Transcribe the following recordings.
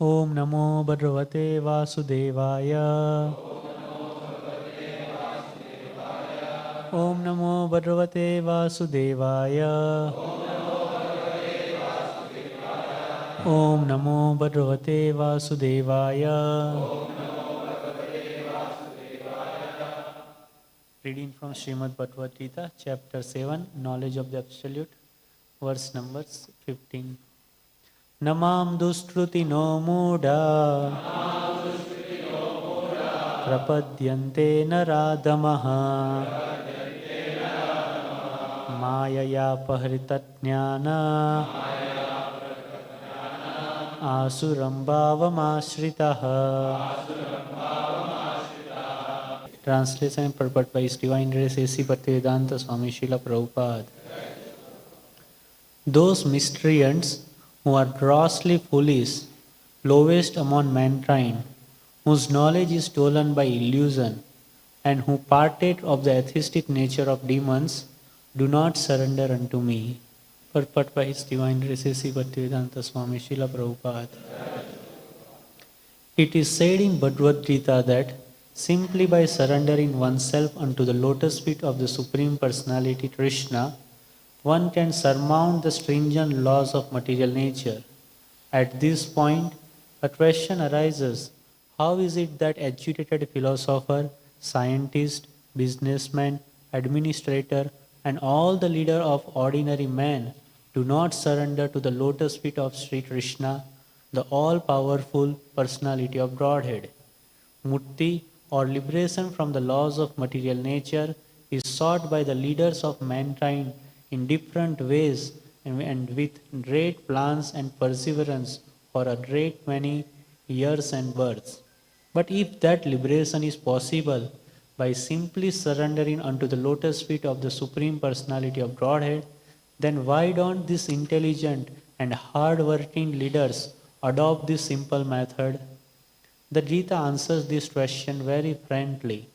Om Namo Bhagavate Vasudevaya. Om Namo Bhagavate Vasudevaya. Om Namo Bhagavate Vasudevaya. Reading from Srimad Bhagavad Gita, chapter 7, Knowledge of the Absolute, verse number 15. Namam dustruti no muda prapadyante naradhamaha mayayapahrta jnana asuram bhavamashritah. Translation and purport by His Divine Grace A.C. Bhaktivedanta Swami Srila Prabhupada. Those miscreants who are grossly foolish, lowest among mankind, whose knowledge is stolen by illusion, and who partake of the atheistic nature of demons, do not surrender unto me. Purport by His Divine Grace A.C. Bhaktivedanta Swami Srila Prabhupada. It is said in Bhagavad Gita that simply by surrendering oneself unto the lotus feet of the Supreme Personality Krishna, one can surmount the stringent laws of material nature. At this point, a question arises: how is it that educated philosopher, scientist, businessman, administrator, and all the leader of ordinary men do not surrender to the lotus feet of Sri Krishna, the all-powerful personality of Godhead? Mukti, or liberation from the laws of material nature, is sought by the leaders of mankind in different ways and with great plans and perseverance for a great many years and births. But if that liberation is possible by simply surrendering unto the lotus feet of the Supreme Personality of Godhead, then why don't these intelligent and hard-working leaders adopt this simple method? The Gita answers this question very frankly.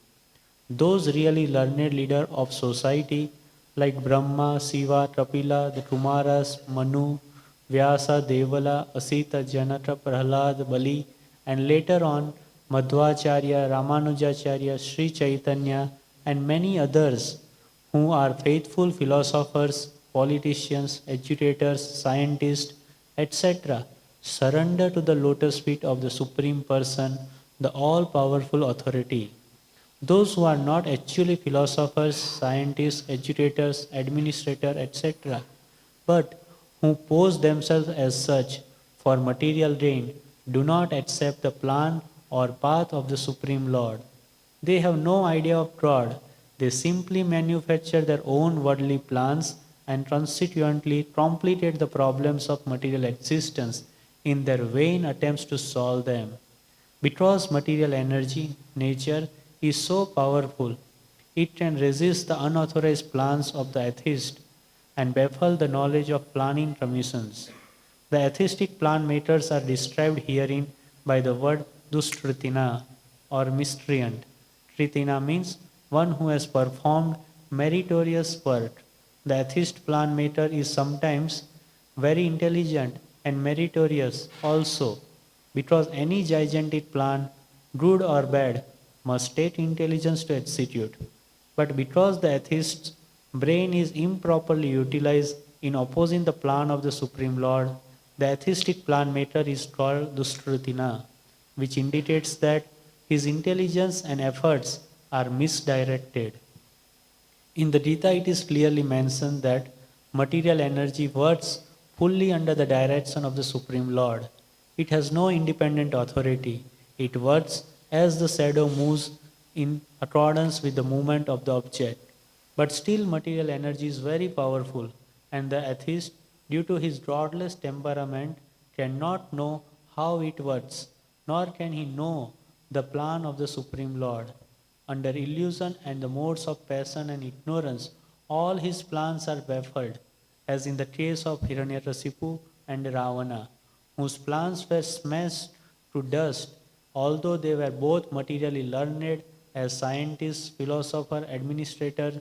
Those really learned leaders of society like Brahma, Shiva, Kapila, the Kumaras, Manu, Vyasa, Devala, Asita, Janaka, Prahlad, Bali, and later on Madhvacharya, Ramanujacharya, Sri Chaitanya, and many others who are faithful philosophers, politicians, educators, scientists, etc., surrender to the lotus feet of the Supreme Person, the all-powerful authority. Those who are not actually philosophers, scientists, educators, administrators, etc., but who pose themselves as such for material gain, do not accept the plan or path of the Supreme Lord. They have no idea of God. They simply manufacture their own worldly plans and consequently complicate the problems of material existence in their vain attempts to solve them. Because material energy, nature, is so powerful, it can resist the unauthorized plans of the atheist and baffle the knowledge of planning commissions. The atheistic plan makers are described herein by the word dushtritina or miscreant. Tritina means one who has performed meritorious work. The atheist plan maker is sometimes very intelligent and meritorious also, because any gigantic plan, good or bad, must take intelligence to execute. But because the atheist's brain is improperly utilized in opposing the plan of the Supreme Lord, the atheistic plan maker is called dushtritina, which indicates that his intelligence and efforts are misdirected. In the Gita, it is clearly mentioned that material energy works fully under the direction of the Supreme Lord. It has no independent authority. It works as the shadow moves in accordance with the movement of the object. But still, material energy is very powerful, and the atheist, due to his godless temperament, cannot know how it works, nor can he know the plan of the Supreme Lord. Under illusion and the modes of passion and ignorance, all his plans are baffled, as in the case of Hiranyakashipu and Ravana, whose plans were smashed to dust, although they were both materially learned as scientists, philosophers, administrators,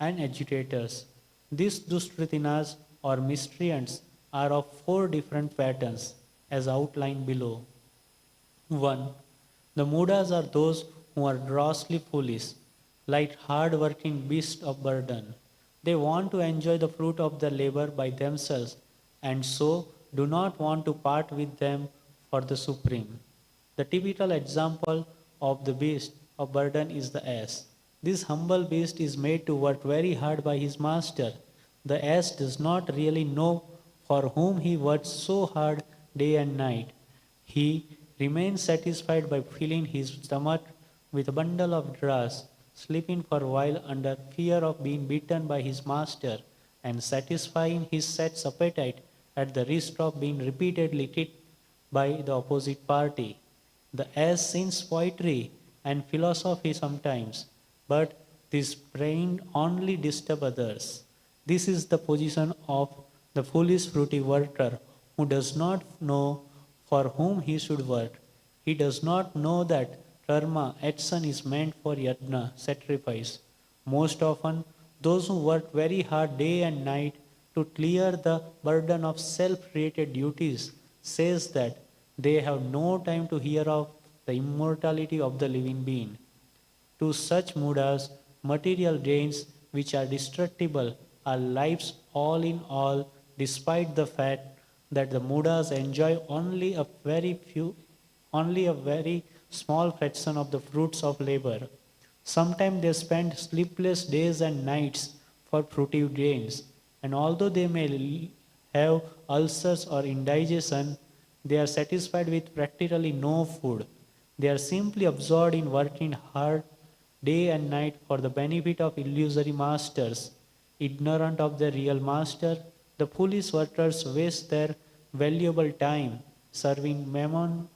and educators. These dushtritinas or miscreants are of 4 different patterns, as outlined below. 1. The mudhas are those who are grossly foolish, like hard-working beasts of burden. They want to enjoy the fruit of their labor by themselves, and so do not want to part with them for the supreme. The typical example of the beast of burden is the ass. This humble beast is made to work very hard by his master. The ass does not really know for whom he works so hard day and night. He remains satisfied by filling his stomach with a bundle of grass, sleeping for a while under fear of being beaten by his master, and satisfying his set's appetite at the risk of being repeatedly kicked by the opposite party. The ass sings poetry and philosophy sometimes, but this brain only disturb others. This is the position of the foolish fruity worker who does not know for whom he should work. He does not know that karma, action is meant for yajna, sacrifice. Most often, those who work very hard day and night to clear the burden of self-created duties says that they have no time to hear of the immortality of the living being. To such mudras, material gains which are destructible are lives all in all, despite the fact that the mudras enjoy only a very small fraction of the fruits of labor. Sometimes they spend sleepless days and nights for fruitive gains, and although they may have ulcers or indigestion, they are satisfied with practically no food. They are simply absorbed in working hard day and night for the benefit of illusory masters. Ignorant of their real master, the foolish workers waste their valuable time serving mammon.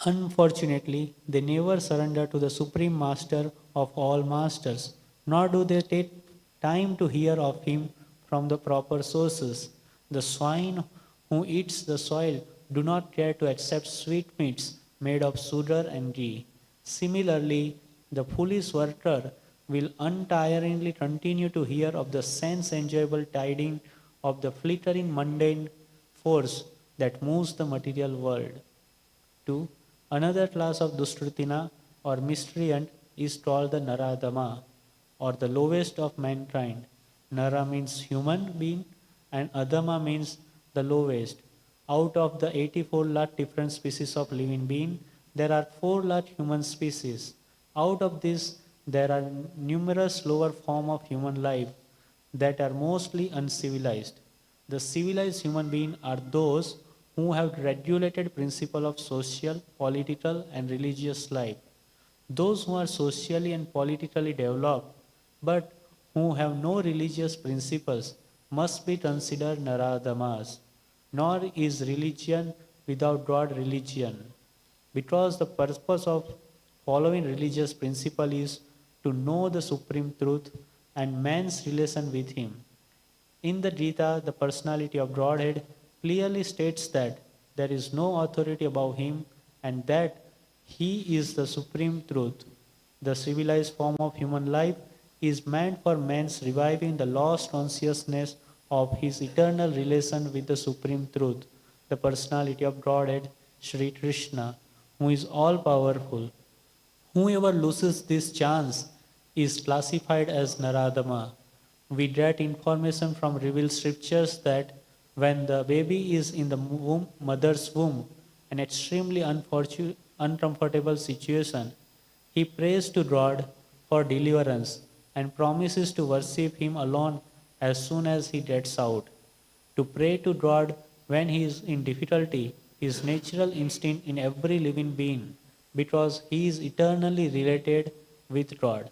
Unfortunately, they never surrender to the Supreme Master of all masters, nor do they take time to hear of him from the proper sources. The swine who eats the soil do not care to accept sweetmeats made of sugar and ghee. Similarly, the foolish worker will untiringly continue to hear of the sense enjoyable tidings of the flickering mundane force that moves the material world. 2. Another class of dushrutina or miscreant is called the naradhama or the lowest of mankind. Nara means human being and adhama means the lowest. Out of the 84 lakh different species of living being, there are 4 lakh human species. Out of this, there are numerous lower forms of human life that are mostly uncivilized. The civilized human beings are those who have regulated principle of social, political, and religious life. Those who are socially and politically developed, but who have no religious principles, must be considered naradhamas. Nor is religion without God religion, because the purpose of following religious principle is to know the supreme truth and man's relation with him. In the Gita, the personality of Godhead clearly states that there is no authority above him and that he is the supreme truth. The civilized form of human life is meant for man's reviving the lost consciousness of his eternal relation with the supreme truth, the personality of Godhead, Sri Krishna, who is all powerful. Whoever loses this chance is classified as Naradama. We get information from revealed scriptures that when the baby is in the mother's womb, an extremely uncomfortable situation, he prays to God for deliverance and promises to worship Him alone as soon as he gets out. To pray to God when he is in difficulty is natural instinct in every living being because he is eternally related with God.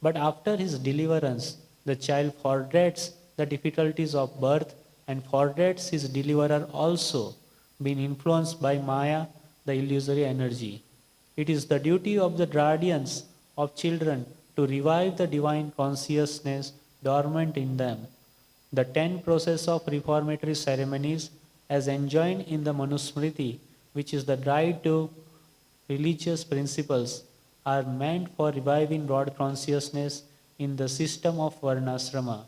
But after his deliverance, the child forgets the difficulties of birth and forgets his deliverer also, being influenced by Maya, the illusory energy. It is the duty of the guardians of children to revive the divine consciousness dormant in them. The 10 process of reformatory ceremonies as enjoined in the Manusmriti, which is the guide to religious principles, are meant for reviving God consciousness in the system of Varnasrama.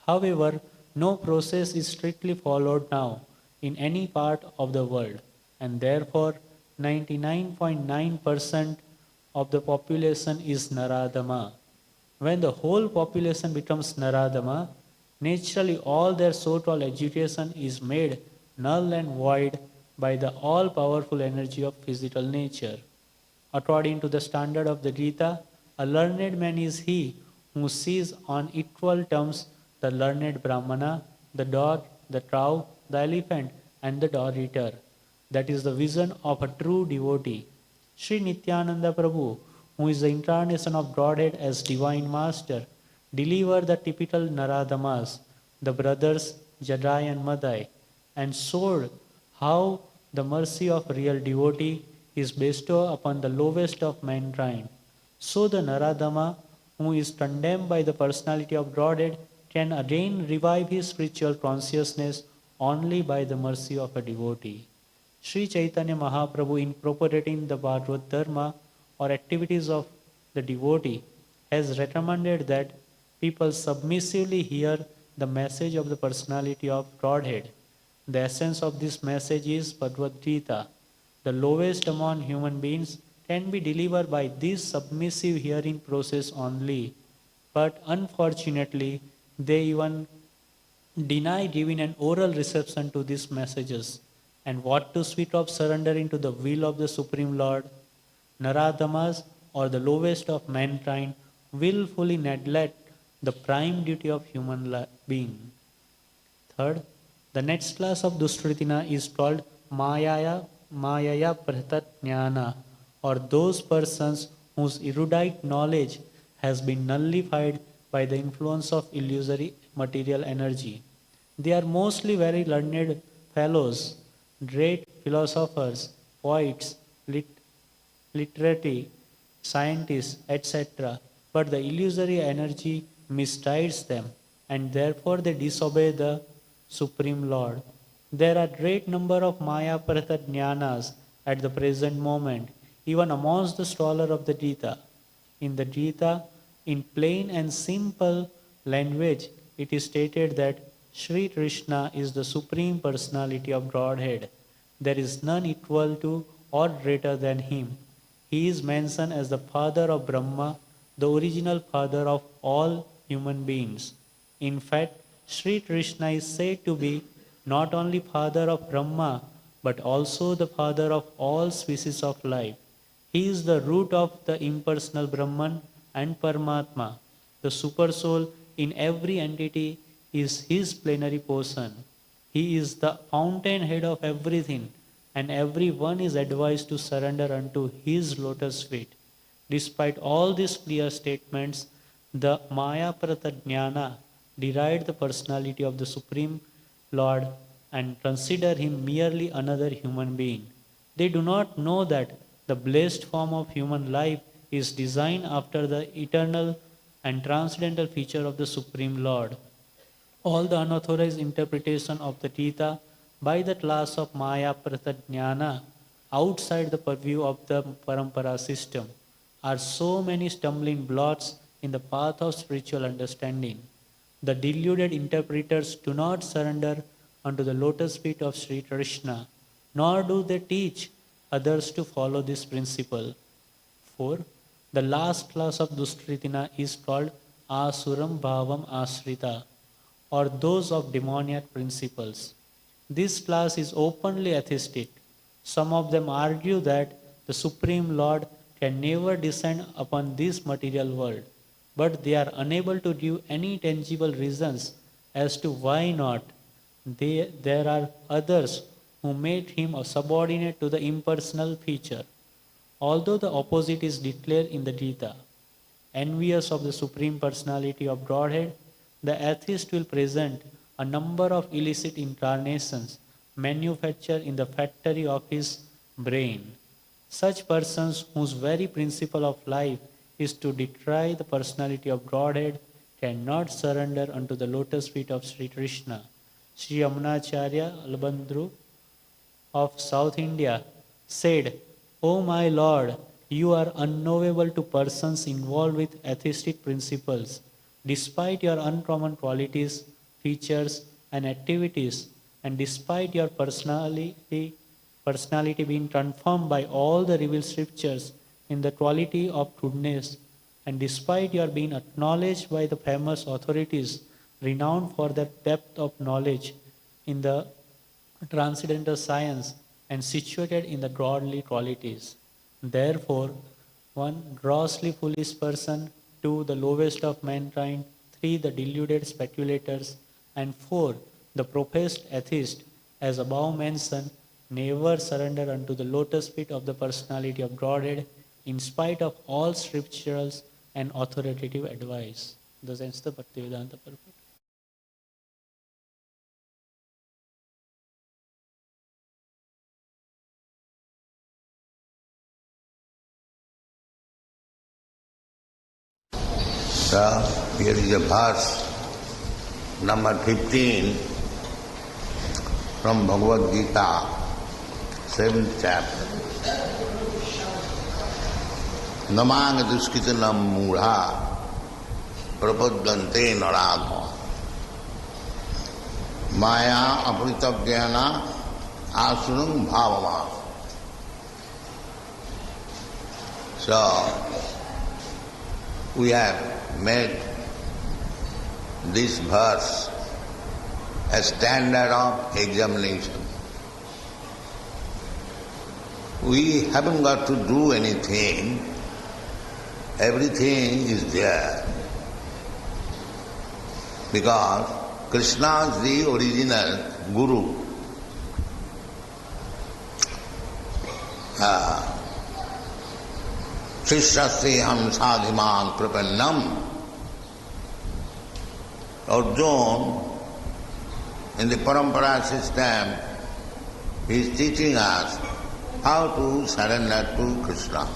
However, no process is strictly followed now in any part of the world, and therefore 99.9% of the population is naradhama. When the whole population becomes naradhama, naturally all their so-called education is made null and void by the all-powerful energy of physical nature. According to the standard of the Gita, a learned man is he who sees on equal terms the learned Brahmana, the dog, the cow, the elephant, and the dog eater. That is the vision of a true devotee. Sri Nityananda Prabhu, who is the incarnation of Godhead as Divine Master, delivered the typical Naradhamas, the brothers Jadai and Madai, and showed how the mercy of real devotee is bestowed upon the lowest of mankind. So the Naradhama, who is condemned by the personality of Godhead, can again revive his spiritual consciousness only by the mercy of a devotee. Sri Chaitanya Mahaprabhu, in propagating the Bhagavad Dharma or activities of the devotee, has recommended that people submissively hear the message of the personality of Godhead. The essence of this message is Bhagavad Gita. The lowest among human beings can be delivered by this submissive hearing process only. But unfortunately, they even deny giving an oral reception to these messages. And what to speak of surrendering to the will of the Supreme Lord? Naradhamas, or the lowest of mankind, willfully neglect the prime duty of human being. Third, the next class of Dushritina is called mayayapahrta jnana, or those persons whose erudite knowledge has been nullified by the influence of illusory material energy. They are mostly very learned fellows, great philosophers, poets, literati, scientists, etc. But the illusory energy misguides them, and therefore they disobey the Supreme Lord. There are great number of mayayapahrta jnanas at the present moment, even amongst the scholars of the Gita. In the Gita, in plain and simple language, it is stated that Sri Krishna is the Supreme Personality of Godhead. There is none equal to or greater than him. He is mentioned as the father of Brahma, the original father of all human beings. In fact, Sri Krishna is said to be not only father of Brahma, but also the father of all species of life. He is the root of the impersonal Brahman and Paramatma. The supersoul in every entity is his plenary portion. He is the fountainhead of everything, and everyone is advised to surrender unto his lotus feet. Despite all these clear statements, the mayayapahrta jnana deride the personality of the Supreme Lord and consider him merely another human being. They do not know that the blessed form of human life is designed after the eternal and transcendental feature of the Supreme Lord. All the unauthorized interpretation of the Gita by the class of mayayapahrta jnana outside the purview of the parampara system are so many stumbling blocks in the path of spiritual understanding. The deluded interpreters do not surrender unto the lotus feet of Sri Krishna, nor do they teach others to follow this principle. 4. The last class of Dushritina is called Asuram Bhavam Asrita, or those of demoniac principles. This class is openly atheistic. Some of them argue that the Supreme Lord can never descend upon this material world, but they are unable to give any tangible reasons as to why not. There are others who made him a subordinate to the impersonal feature, although the opposite is declared in the Gita. Envious of the Supreme Personality of Godhead, the atheist will present a number of illicit incarnations manufactured in the factory of his brain. Such persons whose very principle of life is to decry the personality of Godhead cannot surrender unto the lotus feet of Sri Krishna. Sri Yamunacharya Albandru of South India said, "O my Lord, you are unknowable to persons involved with atheistic principles. Despite your uncommon qualities, features, and activities, and despite your personality being confirmed by all the revealed scriptures in the quality of goodness, and despite your being acknowledged by the famous authorities renowned for their depth of knowledge in the transcendental science and situated in the godly qualities. Therefore, one, grossly foolish person; two, the lowest of mankind; three, the deluded speculators; and four, the professed atheist, as above mentioned, never surrender unto the lotus feet of the personality of Godhead, in spite of all scriptural and authoritative advice. Thus ends the Bhaktivedanta purport. So, here is a verse, number 15, from Bhagavad Gita, 7th chapter. Namang duskitanam mudha prapaddante naradhama mayayapahrta jnana asunam bhavama. So, we have made this verse a standard of examination. We haven't got to do anything. Everything is there. Because Krishna is the original Guru. Shishyastheham sadhimam prapannam. Arjuna, in the parampara system, he is teaching us how to surrender to Krishna.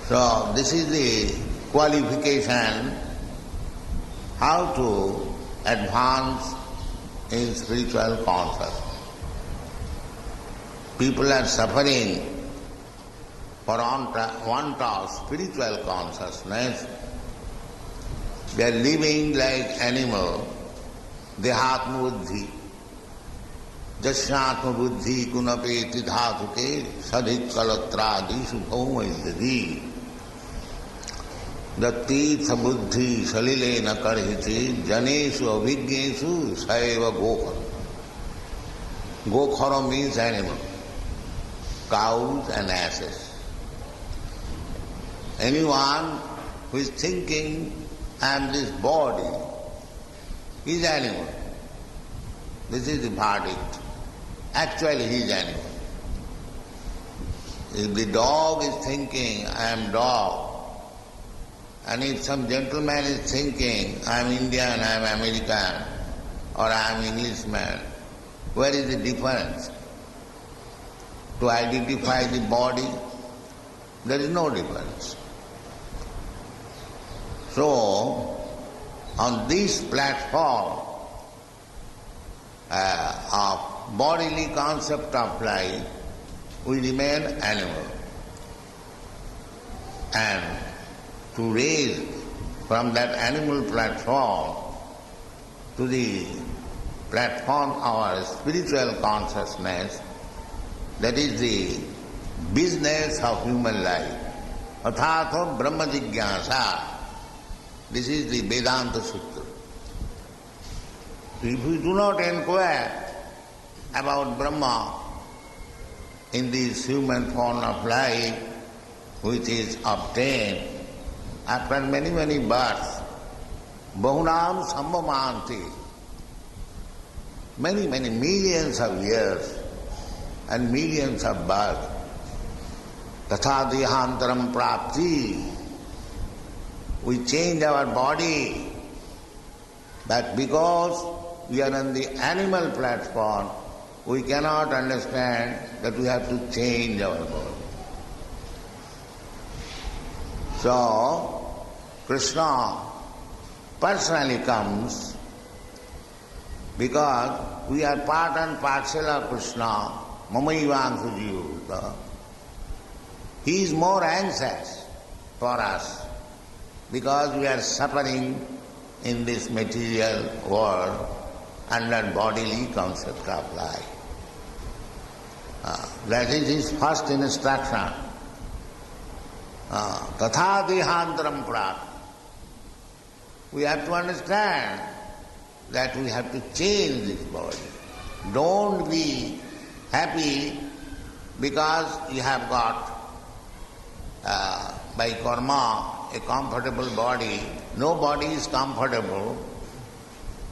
So this is the qualification how to advance in spiritual consciousness. People are suffering for want of spiritual consciousness. They are living like animal, dehatma buddhi. Jasyatma buddhi kunapeti dhatuke sadhik kalatradi subhaumaidadi. Datitha buddhi salilena karhiti janesu avignesu saiva gokhara. Gokhara means animal, cows and asses. Anyone who is thinking, I am this body, is animal. This is the verdict. Actually he is animal. If the dog is thinking, I am dog, and if some gentleman is thinking, I am Indian, I am American, or I am Englishman, where is the difference? To identify the body, there is no difference. So, on this platform of bodily concept of life, we remain animal. And to raise from that animal platform to the platform of our spiritual consciousness, that is the business of human life. Athatha Brahma Jigyasa. This is the Vedanta Sutra. If we do not inquire about Brahma in this human form of life, which is obtained after many, many births, Bahunam Sambhamanti, many, many millions of years and millions of births, Tatha Dehantaram Prapti, we change our body, but because we are on the animal platform, we cannot understand that we have to change our body. So, Krishna personally comes because we are part and parcel of Krishna, Mamayivangsu Jiva. He is more anxious for us because we are suffering in this material world under bodily concept of life. That is his first instruction. Tatha dehantaram prat. We have to understand that we have to change this body. Don't be happy because you have got by karma a comfortable body. No body is comfortable.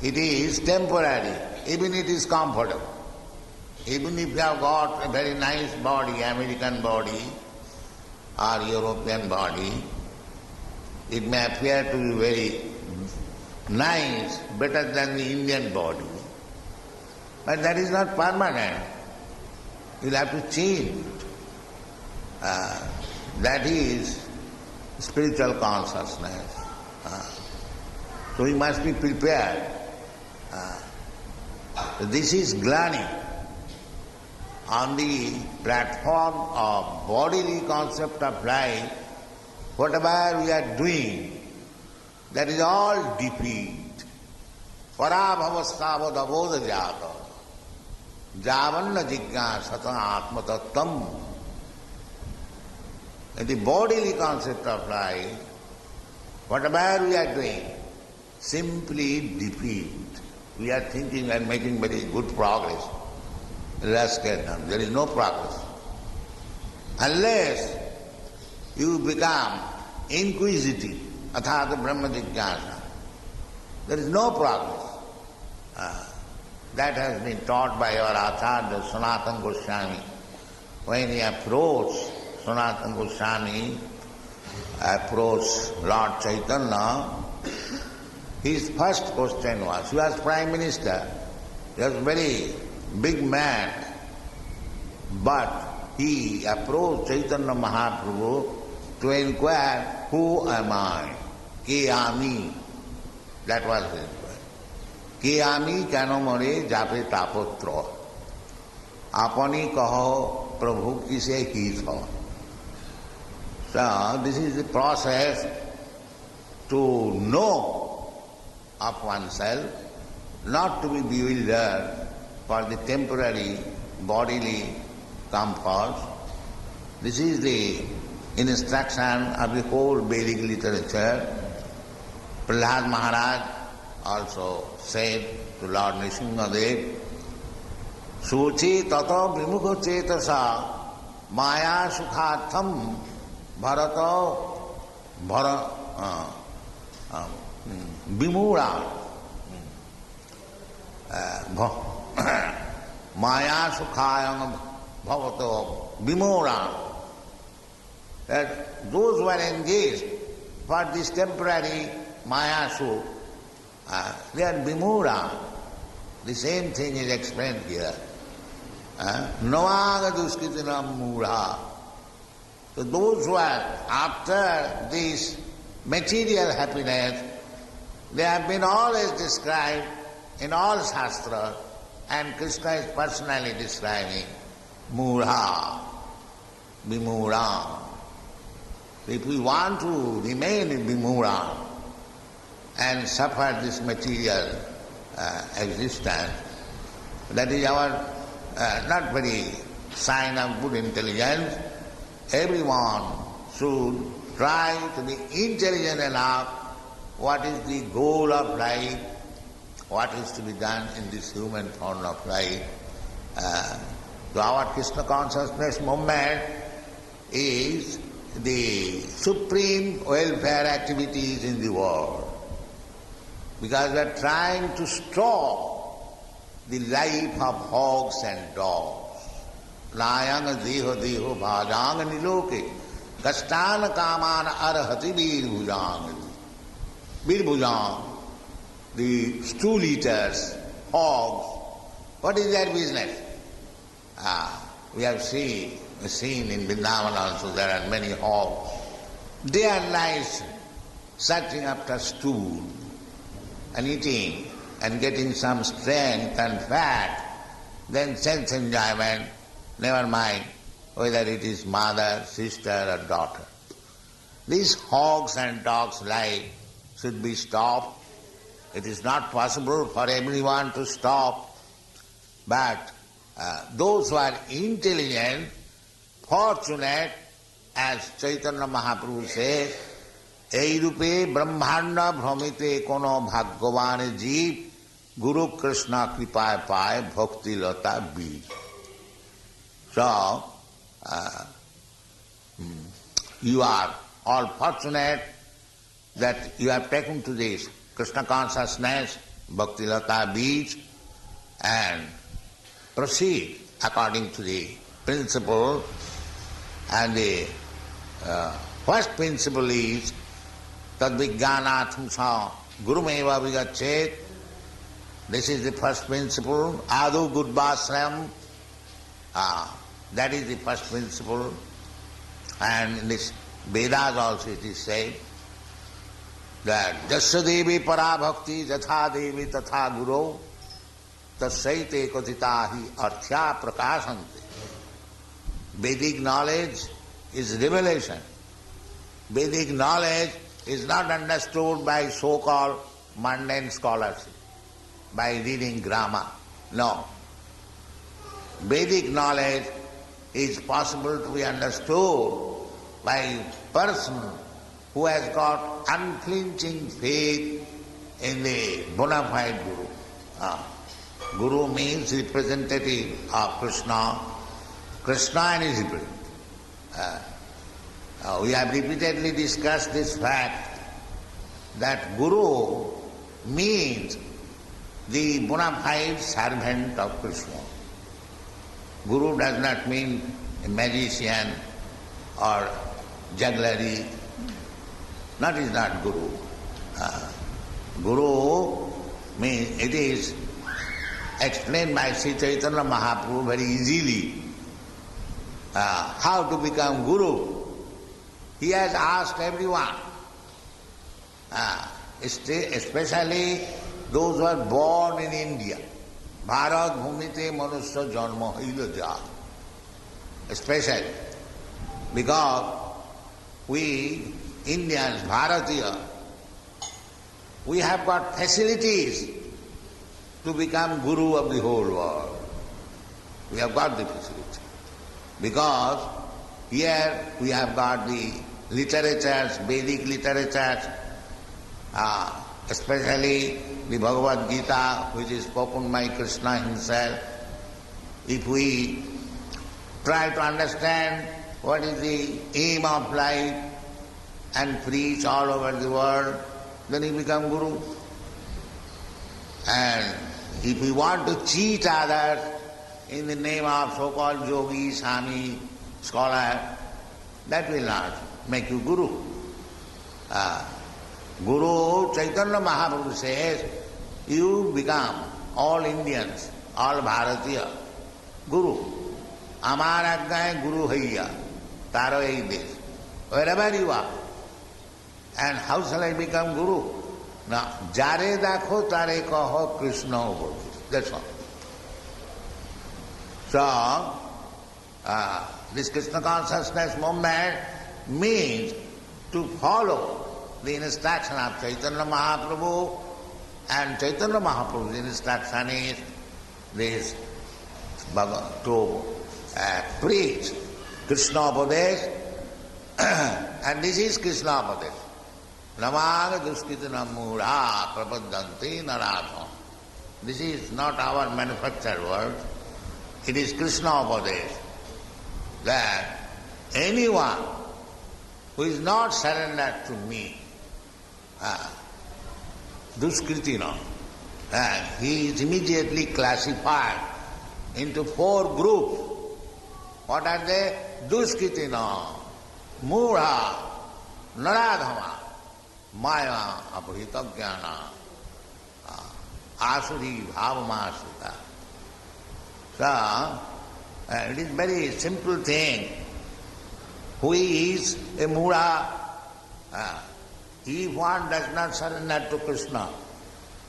It is temporary, even it is comfortable. Even if you have got a very nice body, American body or European body, it may appear to be very nice, better than the Indian body. But that is not permanent. You'll have to change. That is spiritual consciousness. So we must be prepared. This is glani. On the platform of bodily concept of life, whatever we are doing, that is all defeat. Parabhavastavad abodha jata. Javanna jignasata atmatattam. In the bodily concept of life, whatever we are doing, simply defeat. We are thinking and making very good progress. There is no progress. Unless you become inquisitive, athata brahma jignasa, there is no progress. That has been taught by our Acharya Sanatana Goswami. When he approached Sanatana Goswami, approached Lord Chaitanya, his first question was, he was Prime Minister, he was a very big man, but he approached Chaitanya Mahaprabhu to inquire, who am I? Ke ami? That was his word. Ke ami keno more jape tapotra. Apani kaho Prabhu kise hitho. So this is the process to know of oneself, not to be bewildered for the temporary bodily comforts. This is the instruction of the whole Vedic literature. Prahlad Maharaj also said to Lord Nrsimhadev, Suchi tato vimukha cetasa maya sukhatham bharato vimura maya sukhayam bhavato vimura. That those who are engaged for this temporary maya sukh, they are vimura. The same thing is explained here. Navaga duskitinam mudha. So those who are after this material happiness, they have been always described in all Shastra, and Krishna is personally describing mudha, vimura. If we want to remain in vimura and suffer this material existence, that is our not very sign of good intelligence. Everyone should try to be intelligent enough what is the goal of life, what is to be done in this human form of life. So our Krishna consciousness movement is the supreme welfare activities in the world, because we are trying to stop the life of hogs and dogs. Nayang deho deho bhajang niloke kastana kaman arhati virbhujang. Virbhujang, the stool eaters, hogs, what is their business? We have seen in Vrindavan also there are many hogs. Day and night searching after stool and eating and getting some strength and fat, then sense enjoyment, never mind whether it is mother, sister or daughter. These hogs and dogs' life should be stopped It is not possible for everyone to stop, but those who are intelligent, fortunate, as Chaitanya Mahaprabhu says, Ei rupe brahmanda bhramite kono bhagavane jeev Guru Krishna kripaya paye bhakti lata bij. So, you are all fortunate that you have taken to this Krishna consciousness, bhakti lata bij, and proceed according to the principle. And the first principle is tad vijnanatham sa gurumeva vigachet. This is the first principle. Adu gudvasram. That is the first principle. And in this Vedas also it is said that Jasya Devi para bhakti jatha Devi tatha guru tasyaite katitahi arthya prakasante. Vedic knowledge is revelation. Vedic knowledge is not understood by so-called mundane scholarship, by reading grammar. No. Vedic knowledge is possible to be understood by a person who has got unflinching faith in the bona fide Guru. Guru means representative of Krishna. Krishna and his representative. We have repeatedly discussed this fact that Guru means the bona fide servant of Krishna. Guru does not mean a magician or jugglery. That is not Guru. Guru means, it is explained by Sri Chaitanya Mahaprabhu very easily. How to become Guru? He has asked everyone, especially those who are born in India. Bharat bhumite manusya janma hilaja. Especially because we Indians, Bharatiya, we have got facilities to become Guru of the whole world. We have got the facility. Because here we have got the literatures, Vedic literatures, especially the Bhagavad Gita, which is spoken by Krishna himself. If we try to understand what is the aim of life and preach all over the world, then we become Guru. And if we want to cheat others in the name of so-called yogi, Swami, scholar, that will not make you Guru. Guru Chaitanya Mahaprabhu says, you become all Indians, all Bharatiya, Guru. Amar aggaye Guru haiya, taro ei desh. Wherever you are. And how shall I become Guru? Now, jare dakho tare kaho Krishna ubodhi. That's all. So, this Krishna consciousness movement means to follow the instruction of Chaitanya Mahaprabhu, and Chaitanya Mahaprabhu's instruction is this to preach Krishna Upadesh, and this is Krishna Upadesh. Namaga duskitana mudha prapadanti naradhama. This is not our manufactured word. It is Krishna Upadesh, that anyone who is not surrendered to me, duskritina, he is immediately classified into 4 groups. What are they? Duskritina, mudha, naradhama, mayayapahrta jnana, asuri bhavamasrita. So, it is very simple thing. Who is a mudha? If one does not surrender to Krishna,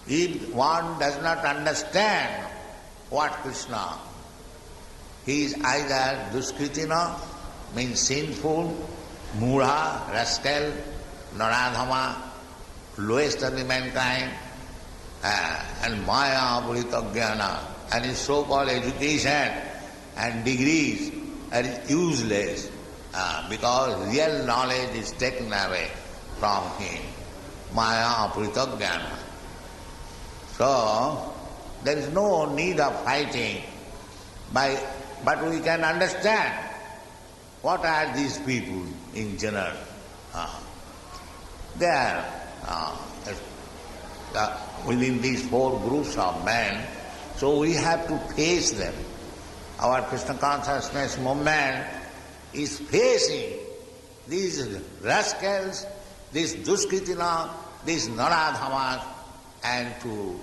if one does not understand what Krishna, he is either duskritina, means sinful, mudha, rascal, naradhama, lowest of the mankind, and mayayapahrta jnana and his so-called education and degrees are useless because real knowledge is taken away from him. Mayayapahrta jnana. So, there is no need of fighting, but we can understand what are these people in general. They are within these four groups of men, so we have to face them. Our Krishna consciousness movement is facing these rascals, these duskritina, these naradhamas, and to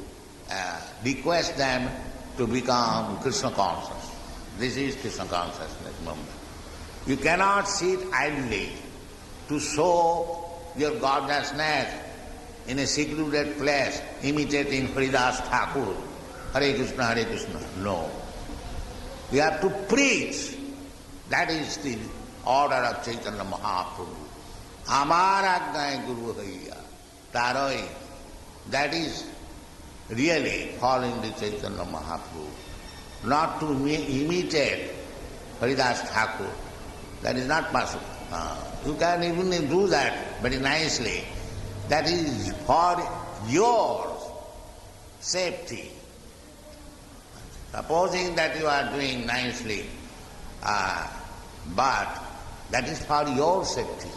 request them to become Krishna conscious. This is Krishna consciousness movement. You cannot sit idly to show your godlessness in a secluded place, imitating Haridas Thakur, Hare Krishna, no. You have to preach. That is the order of Chaitanya Mahaprabhu. Amar Ajnai Guru Haiya, Taroi. That is really following the Chaitanya Mahaprabhu. Not to imitate Haridas Thakur. That is not possible. You can even do that very nicely. That is for your safety. Supposing that you are doing nicely, but that is for your safety.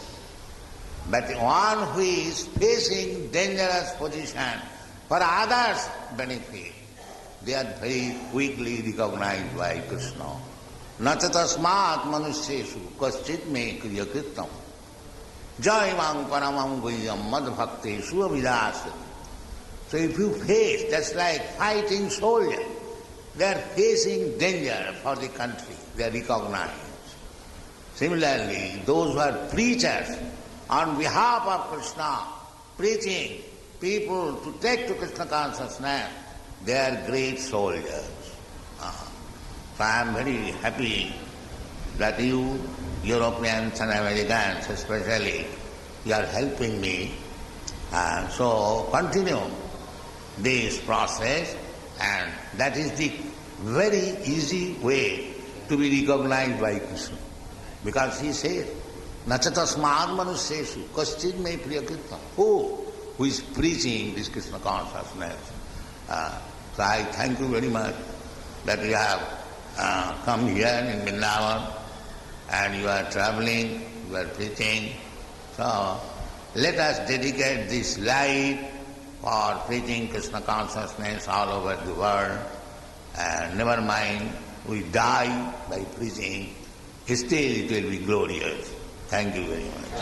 But one who is facing dangerous position for others' benefit, they are very quickly recognized by Krishna. Nacha tasmat manusyeshu kaschit me kriya kritam jaimam paramam guhyam madbhakteshu avidasya. So if you face, just like fighting soldiers, they are facing danger for the country, they are recognized. Similarly, those who are preachers on behalf of Krishna, preaching people to take to Krishna consciousness, they are great soldiers. So I am very happy that you, Europeans and Americans especially, you are helping me. So continue this process, and that is the very easy way to be recognized by Krishna. Because he says, Nachatasmad manusyeshu kaschid me priyakritam. Who is preaching this Krishna consciousness? So I thank you very much that you have come here in Vrindavan and you are traveling, you are preaching. So let us dedicate this life for preaching Krishna consciousness all over the world. And never mind, we die by preaching, still it will be glorious. Thank you very much.